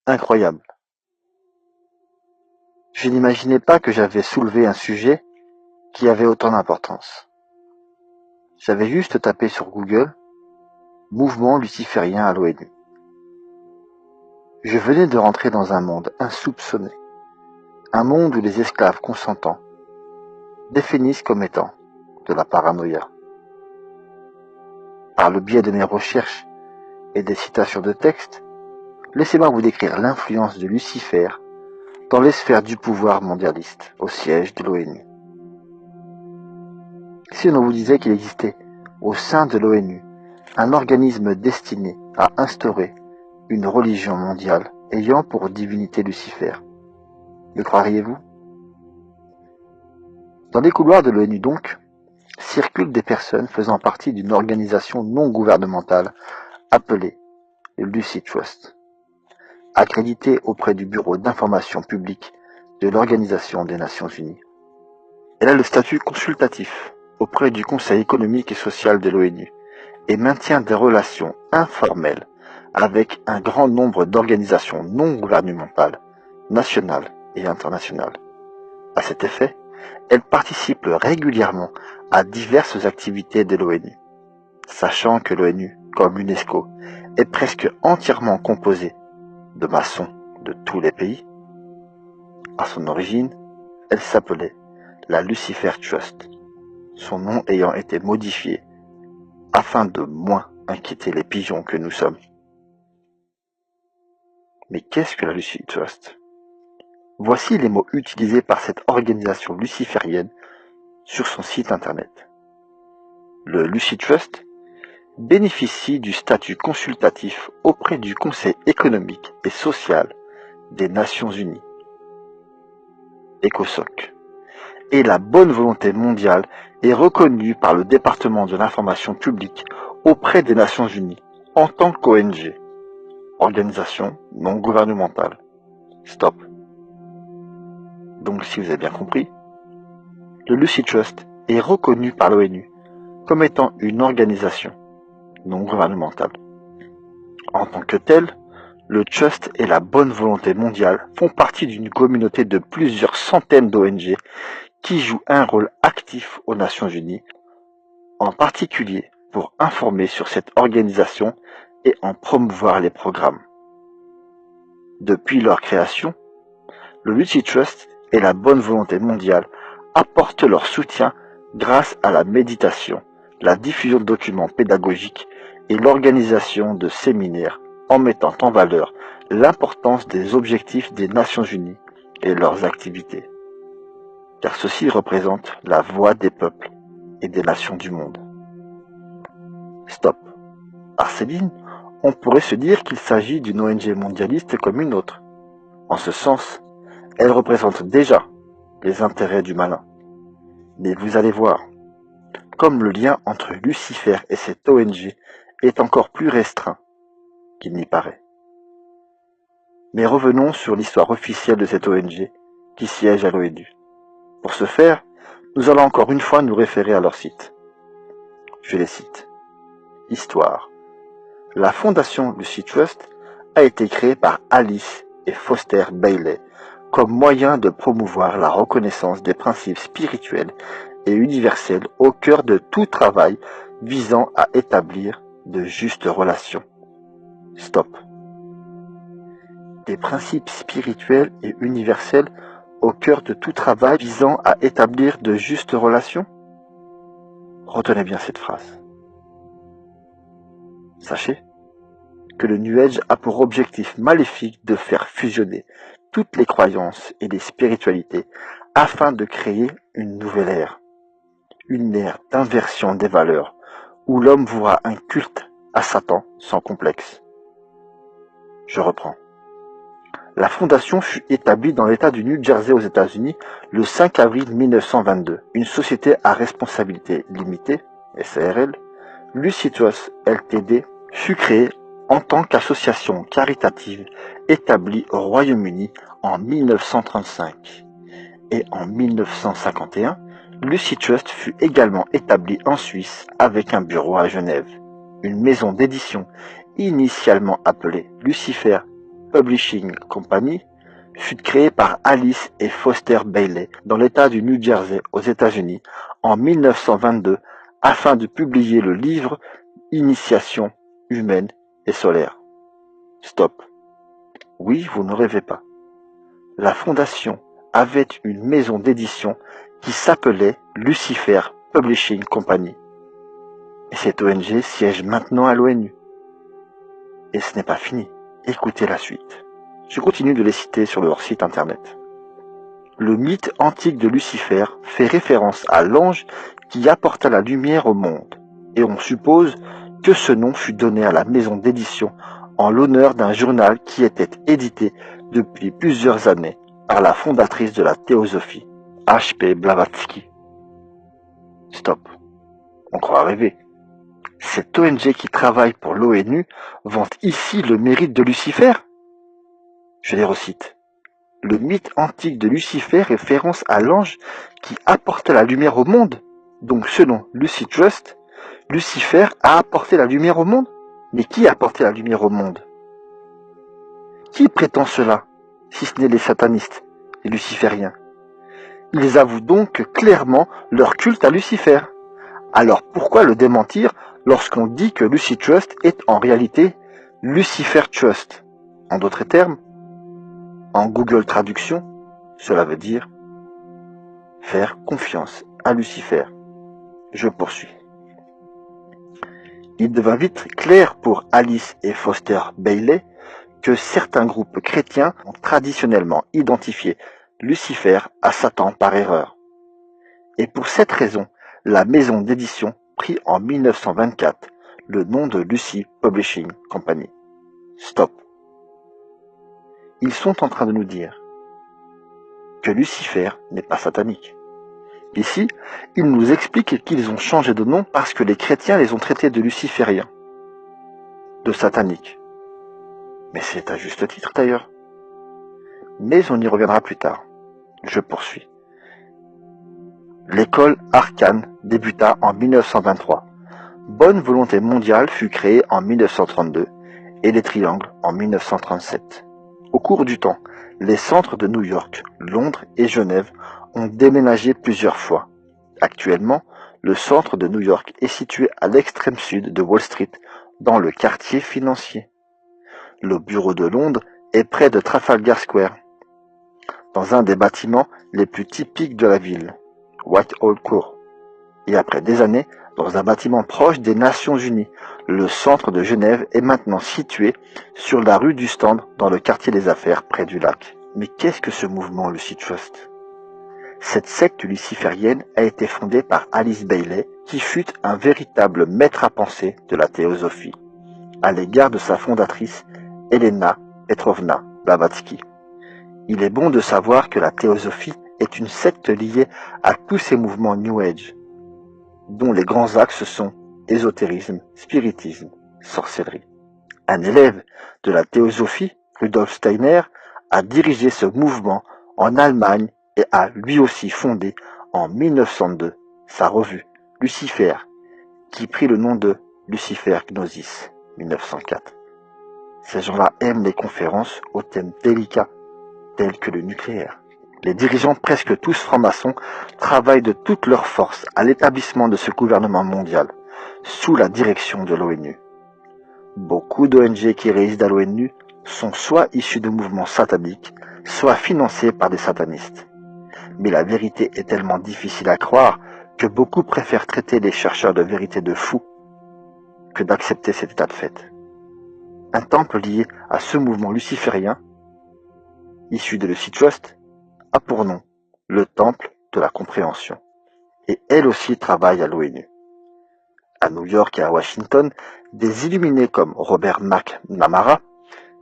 Incroyable. Je n'imaginais pas que j'avais soulevé un sujet qui avait autant d'importance. J'avais juste tapé sur Google « Mouvement luciférien à l'ONU ». Je venais de rentrer dans un monde insoupçonné, un monde où les esclaves consentants définissent comme étant de la paranoïa. Par le biais de mes recherches et des citations de textes, laissez-moi vous décrire l'influence de Lucifer dans les sphères du pouvoir mondialiste au siège de l'ONU. Si on vous disait qu'il existait au sein de l'ONU un organisme destiné à instaurer une religion mondiale ayant pour divinité Lucifer, le croiriez-vous? Dans les couloirs de l'ONU donc, circulent des personnes faisant partie d'une organisation non gouvernementale appelée le Lucy Trust, accréditée auprès du Bureau d'information publique de l'Organisation des Nations Unies. Elle a le statut consultatif auprès du Conseil économique et social de l'ONU et maintient des relations informelles avec un grand nombre d'organisations non gouvernementales, nationales et internationales. À cet effet, elle participe régulièrement à diverses activités de l'ONU, sachant que l'ONU, comme l'UNESCO, est presque entièrement composée de maçons de tous les pays. À son origine, elle s'appelait la Lucifer Trust, son nom ayant été modifié afin de moins inquiéter les pigeons que nous sommes. Mais qu'est-ce que la Lucy Trust? Voici les mots utilisés par cette organisation luciférienne sur son site internet. Le Lucy Trust bénéficie du statut consultatif auprès du Conseil économique et social des Nations Unies, ECOSOC, et la bonne volonté mondiale est reconnue par le département de l'information publique auprès des Nations Unies en tant qu'ONG, organisation non gouvernementale. Stop. Donc si vous avez bien compris, le Lucy Trust est reconnu par l'ONU comme étant une organisation non gouvernementale. En tant que tel, le Trust et la bonne volonté mondiale font partie d'une communauté de plusieurs centaines d'ONG qui jouent un rôle actif aux Nations Unies, en particulier pour informer sur cette organisation et en promouvoir les programmes. Depuis leur création, le Lucy Trust et la bonne volonté mondiale apportent leur soutien grâce à la méditation, la diffusion de documents pédagogiques et l'organisation de séminaires en mettant en valeur l'importance des objectifs des Nations Unies et leurs activités, car ceci représente la voix des peuples et des nations du monde. Stop. À Céline, on pourrait se dire qu'il s'agit d'une ONG mondialiste comme une autre. En ce sens, elle représente déjà les intérêts du malin. Mais vous allez voir, comme le lien entre Lucifer et cette ONG est encore plus restreint qu'il n'y paraît. Mais revenons sur l'histoire officielle de cette ONG qui siège à l'ONU. Pour ce faire, nous allons encore une fois nous référer à leur site. Je les cite. Histoire. La fondation Lucy Trust a été créée par Alice et Foster Bailey comme moyen de promouvoir la reconnaissance des principes spirituels et universels au cœur de tout travail visant à établir de justes relations. Stop. Des principes spirituels et universels au cœur de tout travail visant à établir de justes relations? Retenez bien cette phrase. Sachez que le New Age a pour objectif maléfique de faire fusionner toutes les croyances et les spiritualités afin de créer une nouvelle ère. Une ère d'inversion des valeurs où l'homme vouera un culte à Satan sans complexe. Je reprends. La fondation fut établie dans l'État du New Jersey aux États-Unis le 5 avril 1922. Une société à responsabilité limitée, SARL, Lucy Trust Ltd, fut créée en tant qu'association caritative établie au Royaume-Uni en 1935. Et en 1951, Lucy Trust fut également établie en Suisse avec un bureau à Genève. Une maison d'édition initialement appelée Lucifer Publishing Company fut créée par Alice et Foster Bailey dans l'État du New Jersey aux États-Unis en 1922 afin de publier le livre Initiation humaine et solaire. Stop. Oui, vous ne rêvez pas. La fondation avait une maison d'édition qui s'appelait Lucifer Publishing Company. Et cette ONG siège maintenant à l'ONU. Et ce n'est pas fini. Écoutez la suite. Je continue de les citer sur leur site internet. Le mythe antique de Lucifer fait référence à l'ange qui apporta la lumière au monde, et on suppose que ce nom fut donné à la maison d'édition en l'honneur d'un journal qui était édité depuis plusieurs années par la fondatrice de la théosophie, H.P. Blavatsky. Stop. On croit rêver. Cette ONG qui travaille pour l'ONU vante ici le mérite de Lucifer. Je les recite. Le mythe antique de Lucifer référence à l'ange qui apporta la lumière au monde. Donc selon Lucy Trust, Lucifer a apporté la lumière au monde. Mais qui a apporté la lumière au monde? Qui prétend cela, si ce n'est les satanistes, les lucifériens? Ils avouent donc clairement leur culte à Lucifer. Alors pourquoi le démentir lorsqu'on dit que Lucy Trust est en réalité Lucifer Trust? En d'autres termes, en Google Traduction, cela veut dire faire confiance à Lucifer. Je poursuis. Il devint vite clair pour Alice et Foster Bailey que certains groupes chrétiens ont traditionnellement identifié Lucifer à Satan par erreur. Et pour cette raison, la maison d'édition prit en 1924 le nom de Lucy Publishing Company. Stop. Ils sont en train de nous dire que Lucifer n'est pas satanique. Ici, ils nous expliquent qu'ils ont changé de nom parce que les chrétiens les ont traités de lucifériens, de sataniques. Mais c'est à juste titre d'ailleurs. Mais on y reviendra plus tard. Je poursuis. L'école Arcane débuta en 1923. Bonne Volonté Mondiale fut créée en 1932 et les Triangles en 1937. Au cours du temps, les centres de New York, Londres et Genève ont déménagé plusieurs fois. Actuellement, le centre de New York est situé à l'extrême sud de Wall Street, dans le quartier financier. Le bureau de Londres est près de Trafalgar Square, dans un des bâtiments les plus typiques de la ville, Whitehall Court. Et après des années, dans un bâtiment proche des Nations Unies, le centre de Genève est maintenant situé sur la rue du Stand, dans le quartier des affaires, près du lac. Mais qu'est-ce que ce mouvement Lucy Trust? Cette secte luciférienne a été fondée par Alice Bailey, qui fut un véritable maître à penser de la théosophie, à l'égard de sa fondatrice, Elena Petrovna Blavatsky. Il est bon de savoir que la théosophie est une secte liée à tous ces mouvements New Age, dont les grands axes sont ésotérisme, spiritisme, sorcellerie. Un élève de la théosophie, Rudolf Steiner, a dirigé ce mouvement en Allemagne et a lui aussi fondé en 1902 sa revue Lucifer, qui prit le nom de Lucifer Gnosis 1904. Ces gens-là aiment les conférences aux thèmes délicats tels que le nucléaire. Les dirigeants, presque tous francs-maçons, travaillent de toute leur force à l'établissement de ce gouvernement mondial, sous la direction de l'ONU. Beaucoup d'ONG qui résident à l'ONU sont soit issus de mouvements sataniques, soit financés par des satanistes. Mais la vérité est tellement difficile à croire que beaucoup préfèrent traiter les chercheurs de vérité de fous que d'accepter cet état de fait. Un temple lié à ce mouvement luciférien, issu de Lucy Trust, a pour nom le Temple de la Compréhension. Et elle aussi travaille à l'ONU. À New York et à Washington, des illuminés comme Robert McNamara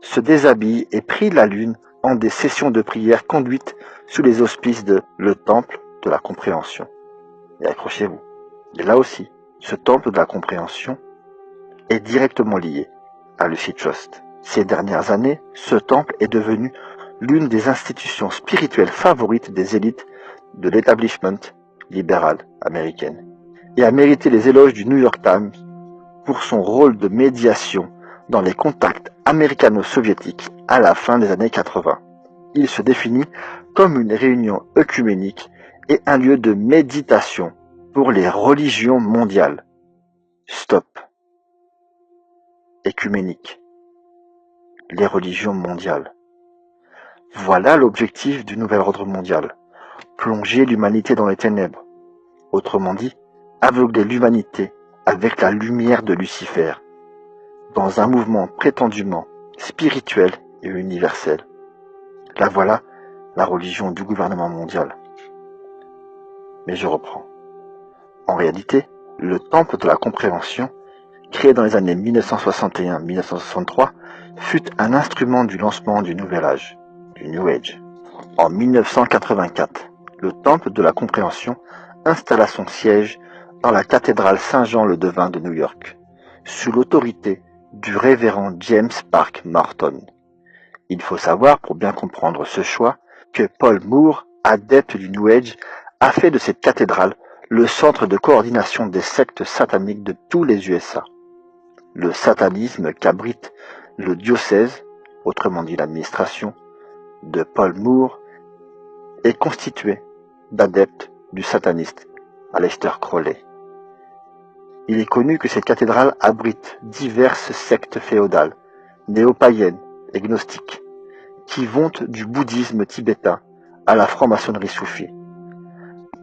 se déshabillent et prient la lune en des sessions de prière conduites sous les auspices de le Temple de la Compréhension. Et accrochez-vous, et là aussi, ce Temple de la Compréhension est directement lié à Lucy Trust. Ces dernières années, ce temple est devenu l'une des institutions spirituelles favorites des élites de l'établissement libéral américaine, et a mérité les éloges du New York Times pour son rôle de médiation dans les contacts américano-soviétiques à la fin des années 80. Il se définit comme une réunion œcuménique et un lieu de méditation pour les religions mondiales. Stop. Œcuménique. Les religions mondiales. Voilà l'objectif du nouvel ordre mondial. Plonger l'humanité dans les ténèbres. Autrement dit, aveugler l'humanité avec la lumière de Lucifer, dans un mouvement prétendument spirituel et universel. Là voilà la religion du gouvernement mondial. Mais je reprends. En réalité, le temple de la compréhension, créé dans les années 1961-1963, fut un instrument du lancement du Nouvel Âge, du New Age. En 1984, le temple de la compréhension installa son siège dans la cathédrale Saint-Jean-le-Devin de New York, sous l'autorité du révérend James Park Morton. Il faut savoir, pour bien comprendre ce choix, que Paul Moore, adepte du New Age, a fait de cette cathédrale le centre de coordination des sectes sataniques de tous les USA. Le satanisme qu'abrite le diocèse, autrement dit l'administration, de Paul Moore, est constitué d'adeptes du sataniste Aleister Crowley. Il est connu que cette cathédrale abrite diverses sectes féodales, néo-païennes et gnostiques, qui vont du bouddhisme tibétain à la franc-maçonnerie soufie.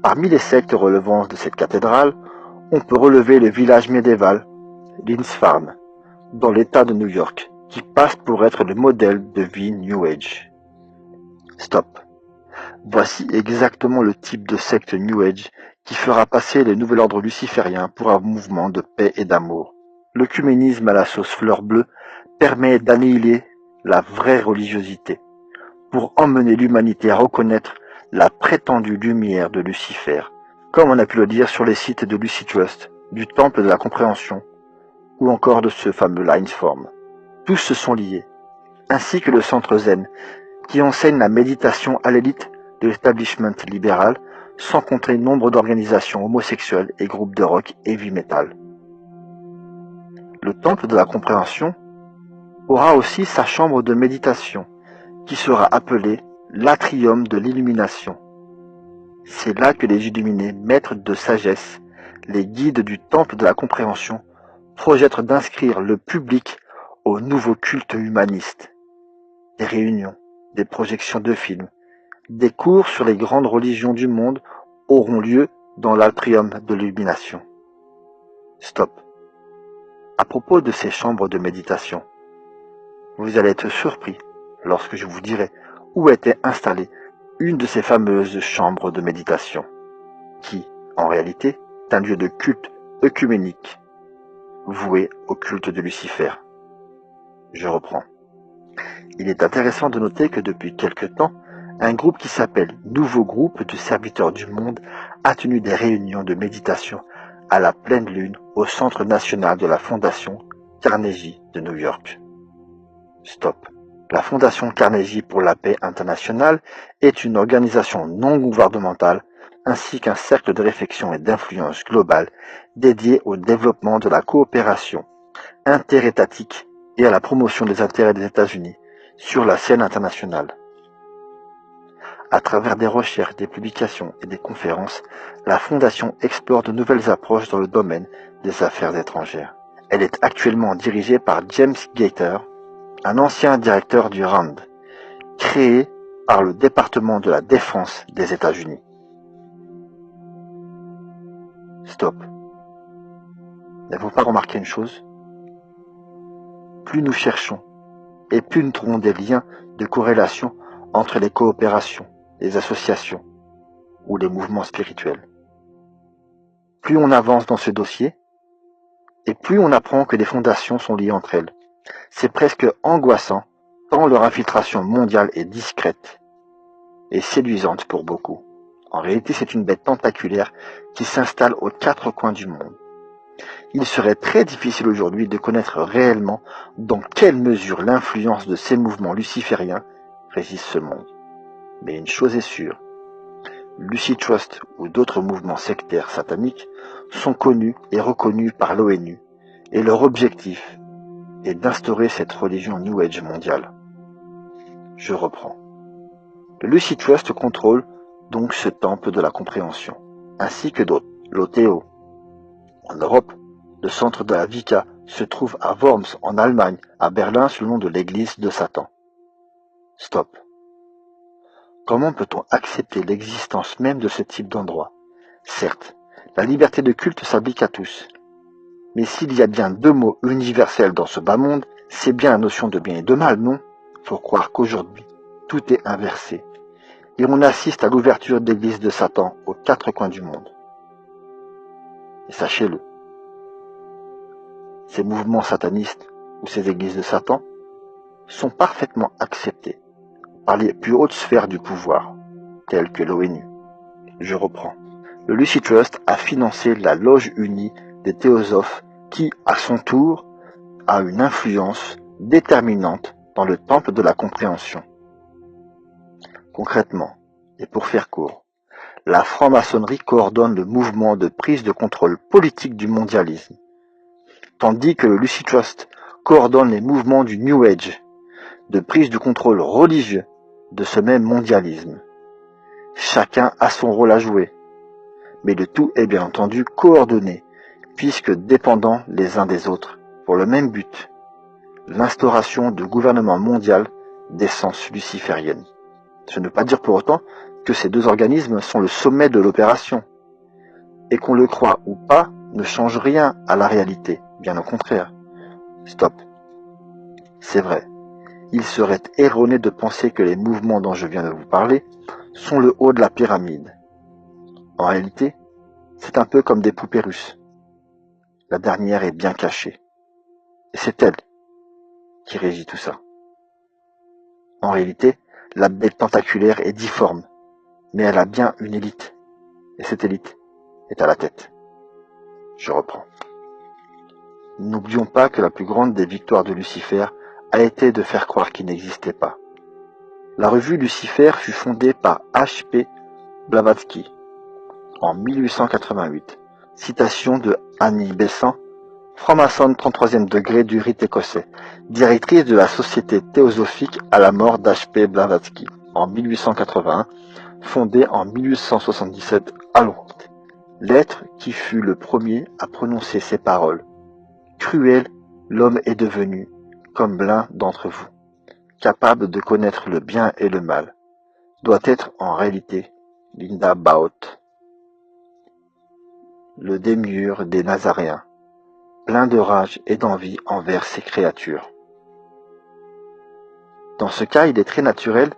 Parmi les sectes relevant de cette cathédrale, on peut relever le village médiéval Lindsfarne, dans l'État de New York, qui passe pour être le modèle de vie New Age. Stop. Voici exactement le type de secte New Age qui fera passer le nouvel ordre luciférien pour un mouvement de paix et d'amour. L'œcuménisme à la sauce fleur bleue permet d'annihiler la vraie religiosité, pour emmener l'humanité à reconnaître la prétendue lumière de Lucifer, comme on a pu le dire sur les sites de Lucy Trust, du Temple de la Compréhension, ou encore de ce fameux Linesform. Tous se sont liés, ainsi que le Centre Zen, qui enseigne la méditation à l'élite de l'establishment libéral, sans compter nombre d'organisations homosexuelles et groupes de rock heavy metal. Le Temple de la Compréhension aura aussi sa chambre de méditation, qui sera appelée l'atrium de l'illumination. C'est là que les illuminés, maîtres de sagesse, les guides du Temple de la Compréhension, projettent d'inscrire le public au nouveau culte humaniste. Des réunions, des projections de films, des cours sur les grandes religions du monde auront lieu dans l'atrium de l'illumination. Stop. À propos de ces chambres de méditation, vous allez être surpris lorsque je vous dirai où était installée une de ces fameuses chambres de méditation, qui, en réalité, est un lieu de culte œcuménique, voué au culte de Lucifer. Je reprends. Il est intéressant de noter que depuis quelque temps, un groupe qui s'appelle Nouveau Groupe de Serviteurs du Monde a tenu des réunions de méditation à la pleine lune au Centre national de la Fondation Carnegie de New York. Stop. La Fondation Carnegie pour la paix internationale est une organisation non gouvernementale ainsi qu'un cercle de réflexion et d'influence globale dédié au développement de la coopération interétatique et à la promotion des intérêts des États-Unis sur la scène internationale. À travers des recherches, des publications et des conférences, la Fondation explore de nouvelles approches dans le domaine des affaires étrangères. Elle est actuellement dirigée par James Gator, un ancien directeur du RAND, créé par le département de la Défense des États-Unis. Stop. N'avez-vous pas remarqué une chose? Plus nous cherchons, et plus nous trouvons des liens de corrélation entre les coopérations, les associations ou les mouvements spirituels. Plus on avance dans ce dossier, et plus on apprend que les fondations sont liées entre elles. C'est presque angoissant, tant leur infiltration mondiale est discrète et séduisante pour beaucoup. En réalité, c'est une bête tentaculaire qui s'installe aux quatre coins du monde. Il serait très difficile aujourd'hui de connaître réellement dans quelle mesure l'influence de ces mouvements lucifériens régisse ce monde. Mais une chose est sûre, Lucy Trust ou d'autres mouvements sectaires sataniques sont connus et reconnus par l'ONU, et leur objectif est d'instaurer cette religion New Age mondiale. Je reprends. Le Lucy Trust contrôle donc ce temple de la compréhension, ainsi que d'autres, l'OTO. En Europe, le centre de la Wicca se trouve à Worms, en Allemagne, à Berlin, sous le nom de l'église de Satan. Stop. Comment peut-on accepter l'existence même de ce type d'endroit? Certes, la liberté de culte s'applique à tous. Mais s'il y a bien deux mots universels dans ce bas monde, c'est bien la notion de bien et de mal, non? Faut croire qu'aujourd'hui, tout est inversé. Et on assiste à l'ouverture d'églises de Satan aux quatre coins du monde. Et sachez-le, ces mouvements satanistes ou ces églises de Satan sont parfaitement acceptés par les plus hautes sphères du pouvoir, telles que l'ONU. Je reprends. Le Lucy Trust a financé la Loge unie des théosophes qui, à son tour, a une influence déterminante dans le temple de la compréhension. Concrètement, et pour faire court, la franc-maçonnerie coordonne le mouvement de prise de contrôle politique du mondialisme, tandis que le Lucy Trust coordonne les mouvements du New Age, de prise du contrôle religieux de ce même mondialisme. Chacun a son rôle à jouer, mais le tout est bien entendu coordonné, puisque dépendant les uns des autres, pour le même but, l'instauration de gouvernement mondial d'essence luciférienne. Ce ne veut pas dire pour autant que ces deux organismes sont le sommet de l'opération, et qu'on le croit ou pas, ne change rien à la réalité, bien au contraire. Stop. C'est vrai, il serait erroné de penser que les mouvements dont je viens de vous parler sont le haut de la pyramide. En réalité, c'est un peu comme des poupées russes. La dernière est bien cachée. Et c'est elle qui régit tout ça. En réalité, la bête tentaculaire est difforme, mais elle a bien une élite. Et cette élite est à la tête. Je reprends. N'oublions pas que la plus grande des victoires de Lucifer a été de faire croire qu'il n'existait pas. La revue Lucifer fut fondée par H.P. Blavatsky en 1888. Citation de Annie Besant, franc-maçonne 33e degré du rite écossais, directrice de la Société théosophique à la mort d'H.P. Blavatsky en 1881, fondée en 1877 à Londres. L'être qui fut le premier à prononcer ces paroles. Cruel, l'homme est devenu, comme l'un d'entre vous, capable de connaître le bien et le mal, doit être en réalité Linda Baot, le démiurge des Nazaréens, plein de rage et d'envie envers ces créatures. Dans ce cas, il est très naturel,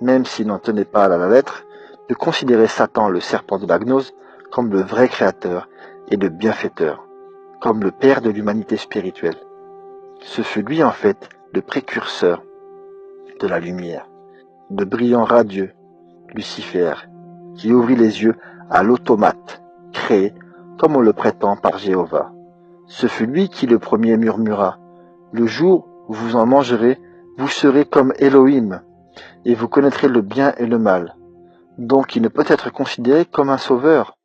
même s'il n'en tenait pas à la lettre, de considérer Satan, le serpent de la gnose, comme le vrai créateur et le bienfaiteur, comme le père de l'humanité spirituelle. Ce fut lui en fait le précurseur de la lumière, de brillant radieux, Lucifer, qui ouvrit les yeux à l'automate, créé, comme on le prétend par Jéhovah. Ce fut lui qui le premier murmura, « Le jour où vous en mangerez, vous serez comme Elohim, et vous connaîtrez le bien et le mal. » Donc il ne peut être considéré comme un sauveur,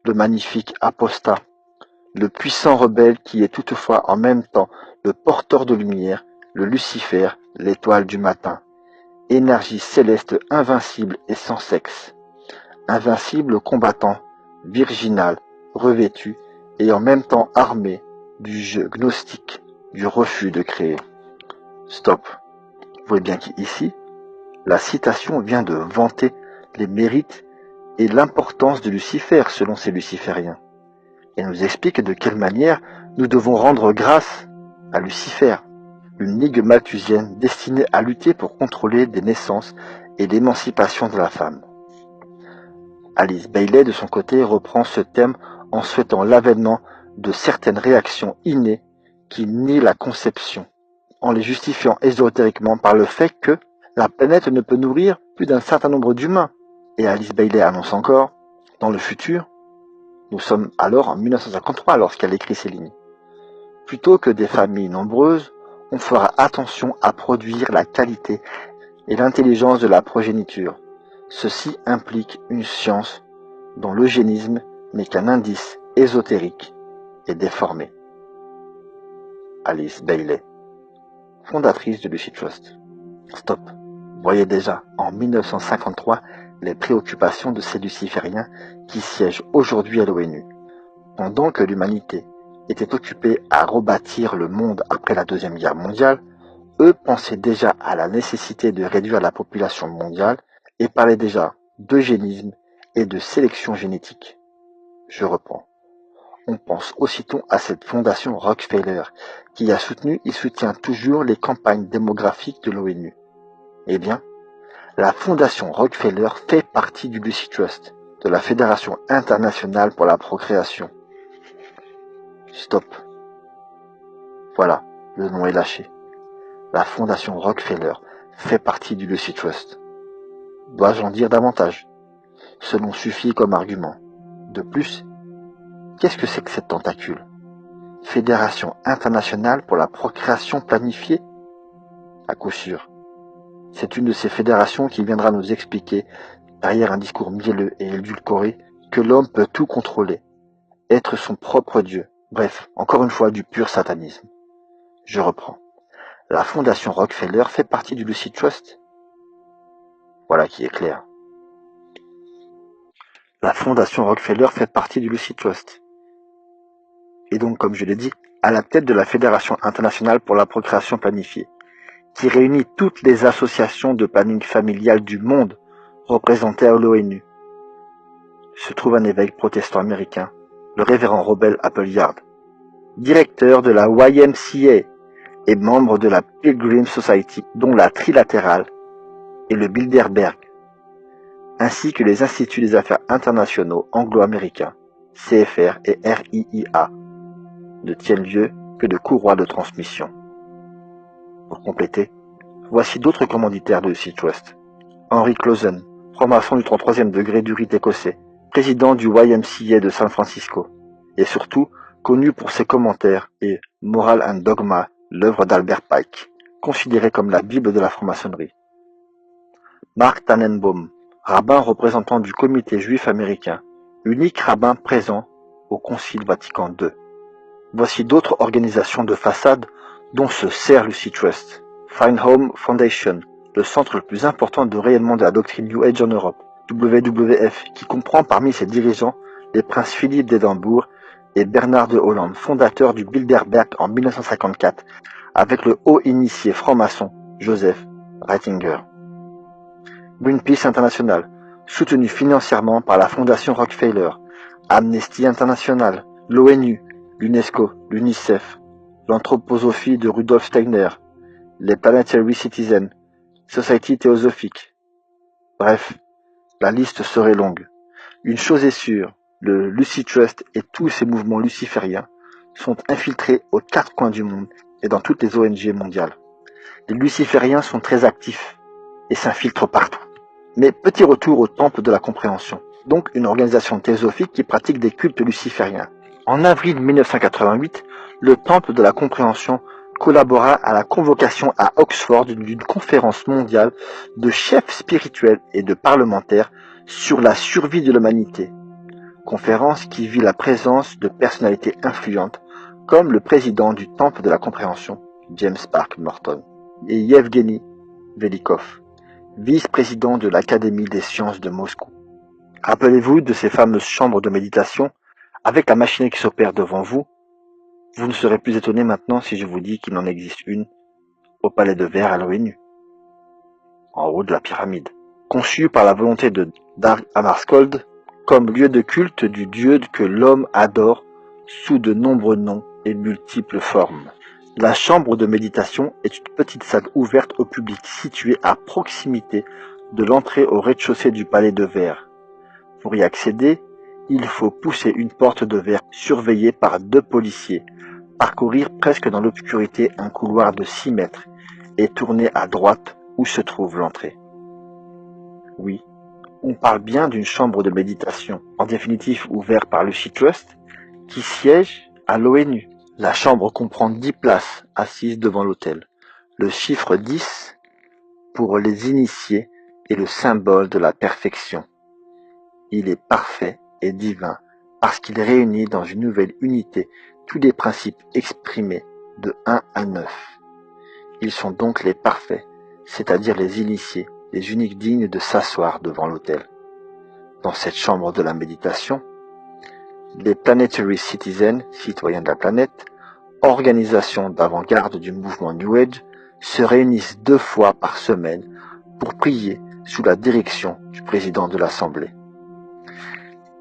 le magnifique apostat, le puissant rebelle qui est toutefois en même temps le porteur de lumière, le Lucifer, l'étoile du matin, énergie céleste invincible et sans sexe, invincible combattant, virginal, revêtu et en même temps armé du jeu gnostique, du refus de créer. Stop. Vous voyez bien qu'ici, la citation vient de vanter les mérites et l'importance de Lucifer selon ces lucifériens. Et nous explique de quelle manière nous devons rendre grâce à Lucifer, une ligue malthusienne destinée à lutter pour contrôler des naissances et l'émancipation de la femme. Alice Bailey, de son côté, reprend ce thème en souhaitant l'avènement de certaines réactions innées qui nient la conception, en les justifiant ésotériquement par le fait que la planète ne peut nourrir plus d'un certain nombre d'humains. Et Alice Bailey annonce encore, dans le futur, nous sommes alors en 1953 lorsqu'elle écrit ces lignes. Plutôt que des familles nombreuses, on fera attention à produire la qualité et l'intelligence de la progéniture. Ceci implique une science dont l'eugénisme n'est qu'un indice ésotérique et déformé. Alice Bailey, fondatrice de Lucy Trust. Stop. voyait déjà en 1953 les préoccupations de ces lucifériens qui siègent aujourd'hui à l'ONU. Pendant que l'humanité était occupée à rebâtir le monde après la Deuxième Guerre mondiale, eux pensaient déjà à la nécessité de réduire la population mondiale et parlaient déjà d'eugénisme et de sélection génétique. Je reprends. On pense aussitôt à cette fondation Rockefeller qui a soutenu et soutient toujours les campagnes démographiques de l'ONU. Eh bien, la fondation Rockefeller fait partie du Lucy Trust, de la Fédération internationale pour la procréation. Stop. Voilà, le nom est lâché. La fondation Rockefeller fait partie du Lucy Trust. Dois-je en dire davantage? Ce nom suffit comme argument. De plus, qu'est-ce que c'est que cette tentacule? Fédération internationale pour la procréation planifiée? À coup sûr. C'est une de ces fédérations qui viendra nous expliquer, derrière un discours mielleux et édulcoré, que l'homme peut tout contrôler, être son propre Dieu. Bref, encore une fois, du pur satanisme. Je reprends. La fondation Rockefeller fait partie du Lucy Trust. Voilà qui est clair. La fondation Rockefeller fait partie du Lucy Trust. Et donc, comme je l'ai dit, à la tête de la Fédération internationale pour la procréation planifiée, qui réunit toutes les associations de planning familial du monde représentées à l'ONU, se trouve un évêque protestant américain, le révérend Robert Appleyard, directeur de la YMCA et membre de la Pilgrim Society, dont la Trilatérale et le Bilderberg, ainsi que les Instituts des Affaires internationaux anglo-américains, CFR et RIIA, ne tiennent lieu que de courroies de transmission. Pour compléter, voici d'autres commanditaires de Lucy Trust. Henry Clausen, franc-maçon du 33e degré du rite écossais, président du YMCA de San Francisco, et surtout connu pour ses commentaires et Moral and Dogma, l'œuvre d'Albert Pike, considérée comme la Bible de la franc-maçonnerie. Mark Tannenbaum, rabbin représentant du Comité juif américain, unique rabbin présent au Concile Vatican II. Voici d'autres organisations de façade dont se sert Lucy Trust. Find Home Foundation, le centre le plus important de rayonnement de la doctrine New Age en Europe. WWF, qui comprend parmi ses dirigeants les princes Philippe d'Édimbourg et Bernard de Hollande, fondateur du Bilderberg en 1954, avec le haut initié franc-maçon Joseph Ratzinger. Greenpeace International, soutenu financièrement par la Fondation Rockefeller, Amnesty International, l'ONU, l'UNESCO, l'UNICEF, l'anthroposophie de Rudolf Steiner, les Planetary Citizen, Society théosophique. Bref, la liste serait longue. Une chose est sûre, le Lucy Trust et tous ces mouvements lucifériens sont infiltrés aux quatre coins du monde et dans toutes les ONG mondiales. Les lucifériens sont très actifs et s'infiltrent partout. Mais petit retour au temple de la compréhension, donc une organisation théosophique qui pratique des cultes lucifériens. En avril 1988, le temple de la compréhension collabora à la convocation à Oxford d'une conférence mondiale de chefs spirituels et de parlementaires sur la survie de l'humanité. Conférence qui vit la présence de personnalités influentes comme le président du Temple de la Compréhension, James Park Morton, et Yevgeny Velikov, vice-président de l'Académie des sciences de Moscou. Rappelez-vous de ces fameuses chambres de méditation avec la machinerie qui s'opère devant vous. Vous ne serez plus étonné maintenant si je vous dis qu'il en existe une au Palais de Verre à l'ONU, en haut de la pyramide, conçue par la volonté de Dag Hammarskjöld comme lieu de culte du Dieu que l'homme adore sous de nombreux noms et multiples formes. La chambre de méditation est une petite salle ouverte au public située à proximité de l'entrée au rez-de-chaussée du Palais de Verre. Pour y accéder, il faut pousser une porte de verre surveillée par 2 policiers, parcourir presque dans l'obscurité un couloir de 6 mètres et tourner à droite où se trouve l'entrée. Oui, on parle bien d'une chambre de méditation, en définitive ouverte par Lucy Trust, qui siège à l'ONU. La chambre comprend 10 places assises devant l'autel. Le chiffre 10, pour les initiés, est le symbole de la perfection. Il est parfait et divin parce qu'il réunit dans une nouvelle unité tous les principes exprimés de 1 à 9. Ils sont donc les parfaits, c'est-à-dire les initiés, les uniques dignes de s'asseoir devant l'autel. Dans cette chambre de la méditation, les Planetary Citizens, citoyens de la planète, organisation d'avant-garde du mouvement New Age, se réunissent 2 fois par semaine pour prier sous la direction du président de l'Assemblée.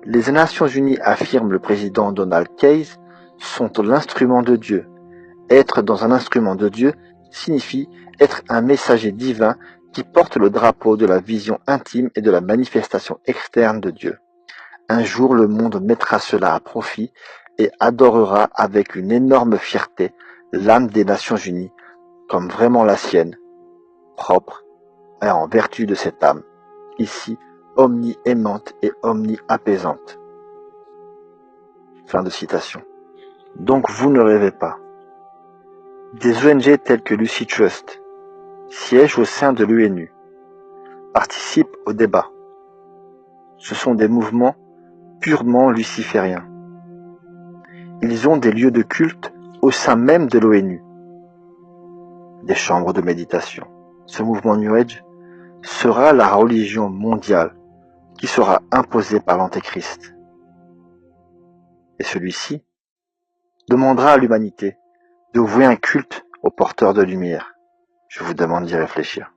Les Nations Unies, affirme le président Donald Case, sont l'instrument de Dieu. Être dans un instrument de Dieu signifie être un messager divin qui porte le drapeau de la vision intime et de la manifestation externe de Dieu. Un jour, le monde mettra cela à profit et adorera avec une énorme fierté l'âme des Nations Unies comme vraiment la sienne, propre, et en vertu de cette âme, ici omni-aimante et omni-apaisante. Fin de citation. Donc vous ne rêvez pas. Des ONG telles que Lucy Trust siègent au sein de l'ONU, participent au débat. Ce sont des mouvements purement lucifériens. Ils ont des lieux de culte au sein même de l'ONU, des chambres de méditation. Ce mouvement New Age sera la religion mondiale qui sera imposée par l'Antéchrist. Et celui-ci demandera à l'humanité de vouer un culte aux porteurs de lumière. Je vous demande d'y réfléchir.